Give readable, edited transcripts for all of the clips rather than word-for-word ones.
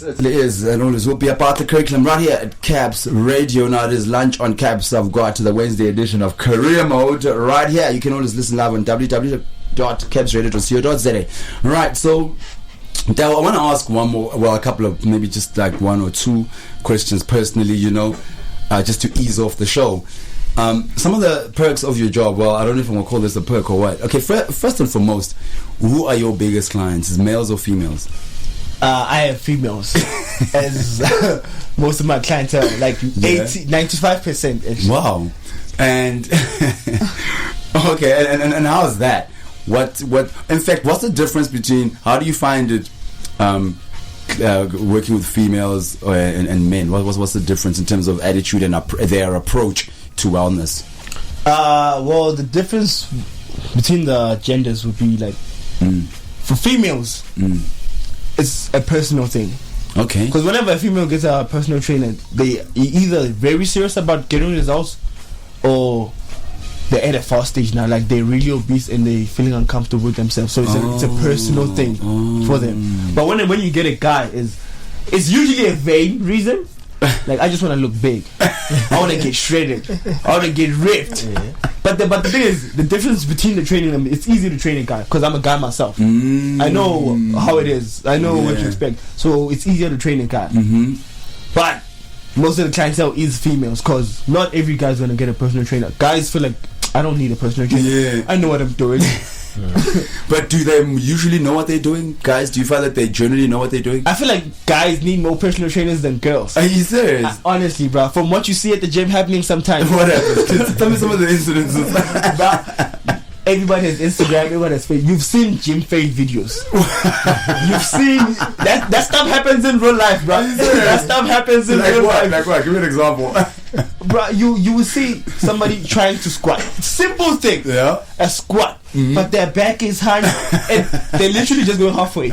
certainly is, and always will be a part of the curriculum right here at Cabs Radio. Now it is lunch on Cabs. I've got to the Wednesday edition of Career Mode right here. You can always listen live on www.cabsradio.co.za. Right, so Dal, I want to ask a couple of, maybe just like one or two questions personally, just to ease off the show. Some of the perks of your job, well, I don't know if I'm going to call this a perk or what. Okay, first and foremost, who are your biggest clients? Is males or females? I have females as most of my clientele, like 95%. Wow. And okay, and how is that? What in fact, what's the difference between, how do you find it working with females and men? What's the difference in terms of attitude and their approach to wellness? Well, the difference between the genders would be like, for females, it's a personal thing. Okay. Because whenever a female gets a personal trainer, they either very serious about getting results, or they're at a fast stage now, like they're really obese and they're feeling uncomfortable with themselves. So it's a personal thing for them. But when you get a guy, it's usually a vain reason. Like, I just want to look big. I want to get shredded. I want to get ripped. Yeah. But the thing is, the difference between the training them, it's easy to train a guy because I'm a guy myself. I know how it is. I know what to expect. So it's easier to train a guy. But most of the clientele is females because not every guy's going to get a personal trainer. Guys feel like, I don't need a personal trainer. Yeah. I know what I'm doing. But do they usually know what they're doing? Guys, do you find that they generally know what they're doing? I feel like guys need more personal trainers than girls. Are you serious? Honestly, bro, from what you see at the gym happening sometimes. What happens? Tell me some of the incidences. Everybody has Instagram, everybody has Facebook. You've seen gym fail videos. You've seen that stuff happens in real life, bro. That stuff happens in real life. Like what? Give me an example. Bro, you will see somebody trying to squat. Simple thing. Yeah. A squat. But their back is high and they're literally just going halfway.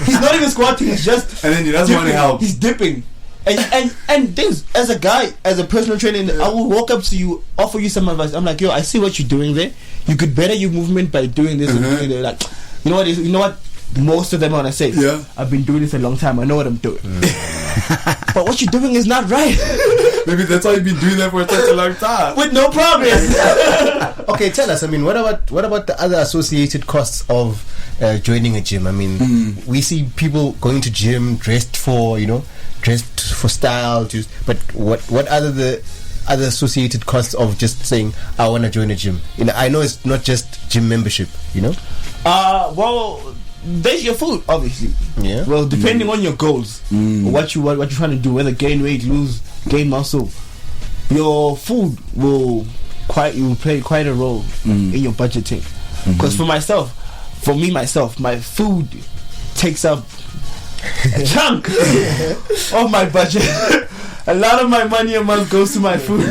He's not even squatting, he's just and then he doesn't want to help. He's dipping. And this, as a guy, as a personal trainer, I will walk up to you, offer you some advice. I'm like, yo, I see what you're doing there. You could better your movement by doing this and doing that. Like, you know what? Most of them want to say, I've been doing this a long time. I know what I'm doing. But what you're doing is not right. Maybe that's why you've been doing that for such a long time with no progress. Okay, tell us. I mean, what about the other associated costs of joining a gym? I mean, we see people going to gym dressed for style. But what are the other associated costs of just saying I want to join a gym? I know it's not just gym membership. Well, there's your food, obviously. Yeah. Well, depending on your goals, what you're trying to do, whether gain weight, gain muscle, your food will play quite a role in your budgeting. Because for me myself, my food takes up a chunk of my budget. A lot of my money a month goes to my food.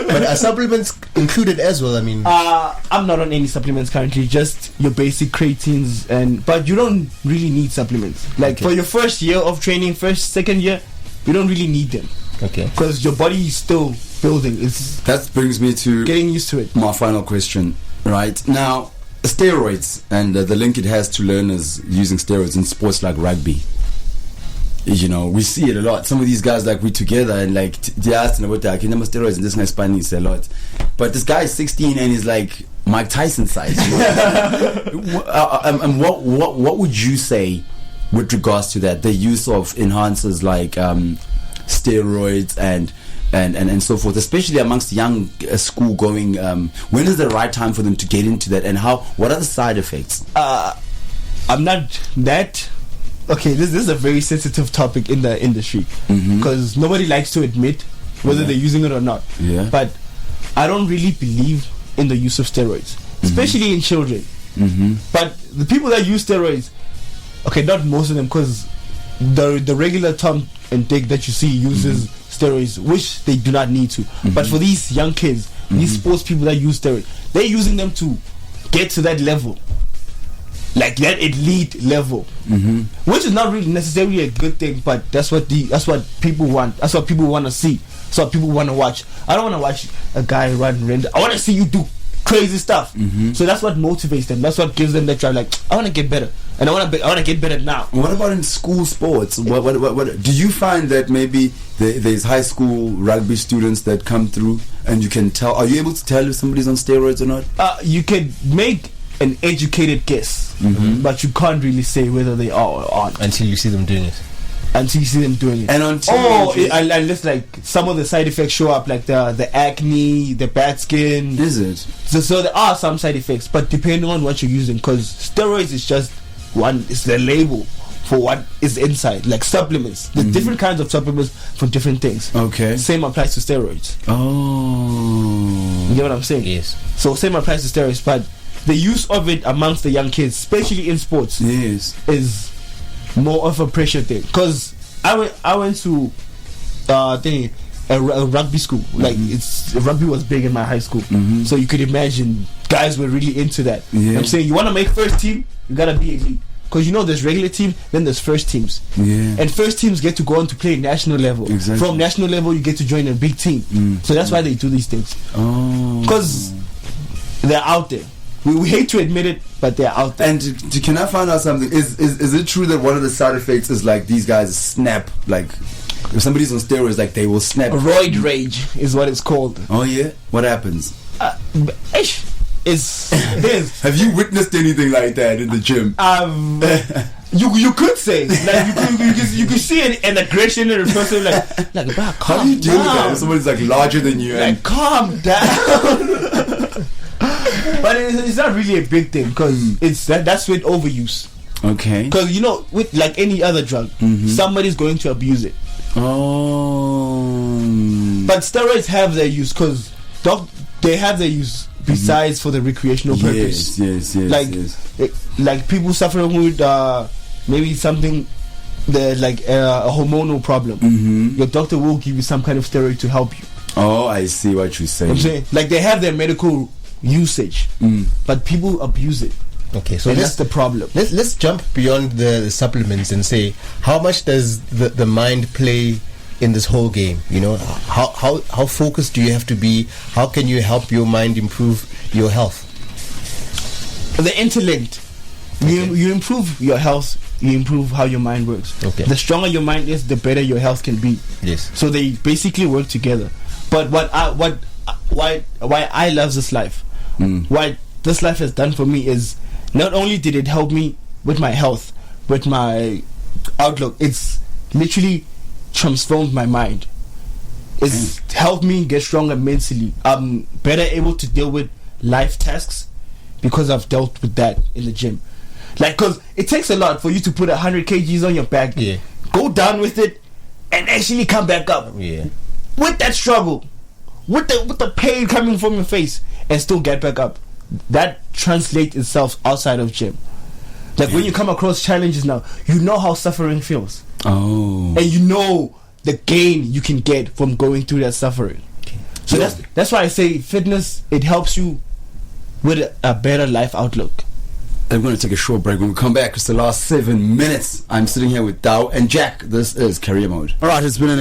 But are supplements included as well? I mean, I'm not on any supplements currently, just your basic creatines, but you don't really need supplements. Like for your first year of training, second year, you don't really need them. Okay. Because your body is still building. That brings me to getting used to it. My final question. Right now, steroids and the link it has to learners using steroids in sports like rugby. We see it a lot. Some of these guys, like, we together and like they asked about that. Okay, steroids and this guy's Spanish a lot, but this guy is 16 and he's like Mike Tyson size. And what would you say with regards to that? The use of enhancers like steroids and so forth, especially amongst young school going. When is the right time for them to get into that, and what are the side effects? I'm not that. Okay, this is a very sensitive topic in the industry because nobody likes to admit whether they're using it or not. Yeah. But I don't really believe in the use of steroids, especially in children. But the people that use steroids, okay, not most of them, because the regular Tom and Dick that you see uses steroids, which they do not need to. But for these young kids, these sports people that use steroids, they're using them to get to that level. Like that elite level, which is not really necessarily a good thing, but that's what people want. That's what people want to see. That's what people want to watch. I don't want to watch a guy run render. I want to see you do crazy stuff. So that's what motivates them. That's what gives them that drive. Like, I want to get better, and I want to get better now. What about in school sports? What do you find that maybe there's high school rugby students that come through and you can tell? Are you able to tell if somebody's on steroids or not? You can make an educated guess, but you can't really say whether they are or aren't until you see them doing it. Until you see them doing it. And unless like some of the side effects show up, like the acne, the bad skin. Is it? So there are some side effects, but depending on what you're using, because steroids is just one. It's the label for what is inside, like supplements. There's different kinds of supplements for different things. Okay. Same applies to steroids. Oh. You get what I'm saying? Yes. So same applies to steroids, but the use of it amongst the young kids, especially in sports, is more of a pressure thing. Because I went to a rugby school. Like rugby was big in my high school, so you could imagine guys were really into that. I'm saying, you want to make first team, you gotta be elite. Because there's regular team, then there's first teams, and first teams get to go on to play national level. Exactly. From national level, you get to join a big team. So that's why they do these things. Because they're out there. We hate to admit it, but they're out there. And can I find out something? Is it true that one of the side effects is like these guys snap? Like if somebody's on steroids, like they will snap. Roid rage is what it's called. Oh yeah, what happens? It's Have you witnessed anything like that in the gym? You could say, like, you could see an aggression in a person, like bro, calm How do you deal with that? down. If somebody's like larger than you, Like, calm down. But it's not really a big thing, because that's with overuse. okay. Because with like any other drug, somebody's going to abuse it. Oh. But steroids have their use, because they have their use besides for the recreational purpose. Yes. Like people suffering with maybe something like a hormonal problem. Your doctor will give you some kind of steroid to help you. Oh, I see what you're saying. I'm saying, like, they have their medical usage, but people abuse it. Okay, so that's the problem. Let's jump beyond the supplements and say, how much does the mind play in this whole game? How focused do you have to be? How can you help your mind improve your health? The intellect. You improve your health, you improve how your mind works. Okay. The stronger your mind is, the better your health can be. Yes. So they basically work together. But why I love this life, why this life has done for me is, not only did it help me with my health, with my outlook, it's literally transformed my mind. It's helped me get stronger mentally. I'm better able to deal with life tasks because I've dealt with that in the gym. Like, because it takes a lot for you to put 100 kgs on your back, go down with it, and actually come back up. With that struggle, with the pain coming from your face, and still get back up. That translates itself outside of gym. Like when you come across challenges now, you know how suffering feels. Oh. And you know the gain you can get from going through that suffering. So that's why I say fitness, it helps you with a better life outlook. I'm going to take a short break. When we come back, it's the last 7 minutes. I'm sitting here with Dow and Jack. This is Career Mode. All right, it's been an